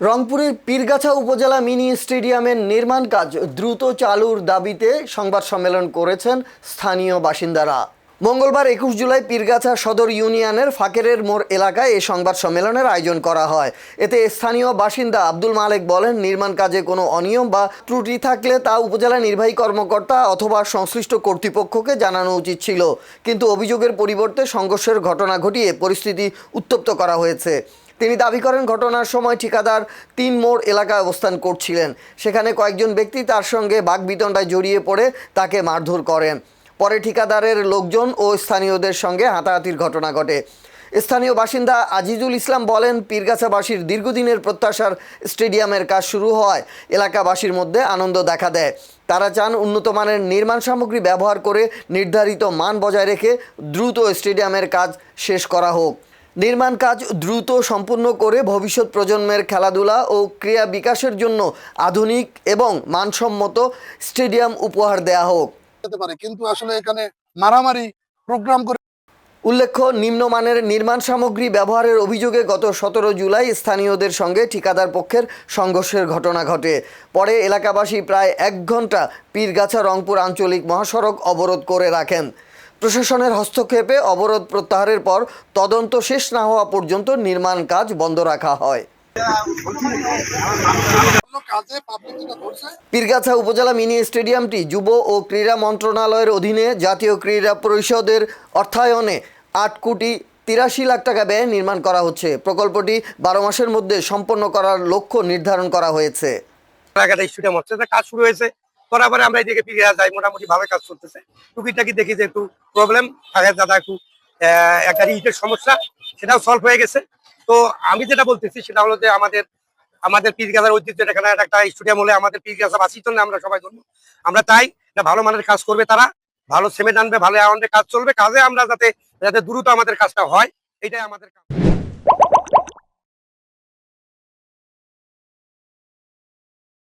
রংপুরের পীরগাছা উপজেলা মিনি স্টেডিয়ামের নির্মাণ কাজ দ্রুত চালুর দাবিতে সংবাদ সম্মেলন করেছেন স্থানীয় বাসিন্দারা। মঙ্গলবার ২১ জুলাই পীরগাছা সদর ইউনিয়নের ফাকেরের মোড় এলাকায় এই সংবাদ সম্মেলনের আয়োজন করা হয়। এতে স্থানীয় বাসিন্দা আব্দুল মালেক বলেন, নির্মাণ কাজে কোনো অনিয়ম বা ত্রুটি থাকলে তা উপজেলা নির্বাহী কর্মকর্তা অথবা সংশ্লিষ্ট কর্তৃপক্ষকে জানানো উচিত ছিল, কিন্তু অভিযোগের পরিবর্তে সংঘর্ষের ঘটনা ঘটিয়ে পরিস্থিতি উত্তপ্ত করা হয়েছে। তিনি দাবি করেন, ঘটনার সময় ঠিকাদার ৩ মোড় এলাকায় অবস্থান করছিলেন। সেখানে কয়েকজন ব্যক্তি তার সঙ্গে বাকবিতণ্ডায় জড়িয়ে পড়ে তাকে মারধর করেন। পরে ঠিকাদারের লোকজন ও স্থানীয়দের সঙ্গে হাতাহাতির ঘটনা ঘটে। স্থানীয় বাসিন্দা আজিজুল ইসলাম বলেন, পীরগাছাবাসীর দীর্ঘদিনের প্রত্যাশার স্টেডিয়ামের কাজ শুরু হওয়ায় এলাকাবাসীর মধ্যে আনন্দ দেখা দেয়। তারা চান উন্নত মানের নির্মাণ সামগ্রী ব্যবহার করে নির্ধারিত মান বজায় রেখে দ্রুত স্টেডিয়ামের কাজ শেষ করা হোক। নির্মাণ কাজ দ্রুত সম্পূর্ণ করে ভবিষ্যৎ প্রজন্মের খেলাধুলা ও ক্রীড়া বিকাশের জন্য আধুনিক এবং মানসম্মত স্টেডিয়াম উপহার দেয়া হোক। কিন্তু আসলে এখানে মারামারি প্রোগ্রাম করে। উল্লেখ্য, নিম্নমানের নির্মাণ সামগ্রী ব্যবহারের অভিযোগে গত ১৭ জুলাই স্থানীয়দের সঙ্গে ঠিকাদার পক্ষের সংঘর্ষের ঘটনা ঘটে। পরে এলাকাবাসী প্রায় ১ ঘন্টা পীরগাছা রংপুর আঞ্চলিক মহাসড়ক অবরোধ করে রাখেন। প্রশাসনের হস্তক্ষেপে অবরোধ প্রত্যাহারের পর তদন্ত শেষ না হওয়া পর্যন্ত নির্মাণ কাজ বন্ধ রাখা হয়। পীরগাছা উপজেলা মিনি স্টেডিয়ামটি যুব ও ক্রীড়া মন্ত্রণালয়ের অধীনে জাতীয় ক্রীড়া পরিষদের অর্থায়নে ৮ কোটি ৮৩ লাখ টাকা ব্যয়ে নির্মাণ করা হচ্ছে। প্রকল্পটি ১২ মাসের মধ্যে সম্পন্ন করার লক্ষ্য নির্ধারণ করা হয়েছে। কাজ শুরু হয়েছে, করার পরে আমরা এদিকে ফিরে যাই, মোটামুটি ভালো কাজ করতেছে। টুকিটাকি দেখি যে একটু প্রবলেম থাকে, দাদা একটু একটা ইটের সমস্যা, সেটাও সলভ হয়ে গেছে। তো আমি যেটা বলতেছি সেটা হলো যে আমাদের পীরগাছার ঐতিহ্য, এখানে একটা স্টেডিয়াম হলে আমাদের পীরগাছাবাসীর জন্য আমরা সবাই জন্য আমরা তাই ভালো মানের কাজ করবে, তারা ভালো সিমেন্ট আনবে, ভালো আমাদের কাজ চলবে, কাজে আমরা যাতে দ্রুত আমাদের কাজটা হয়, এটাই আমাদের কাজ।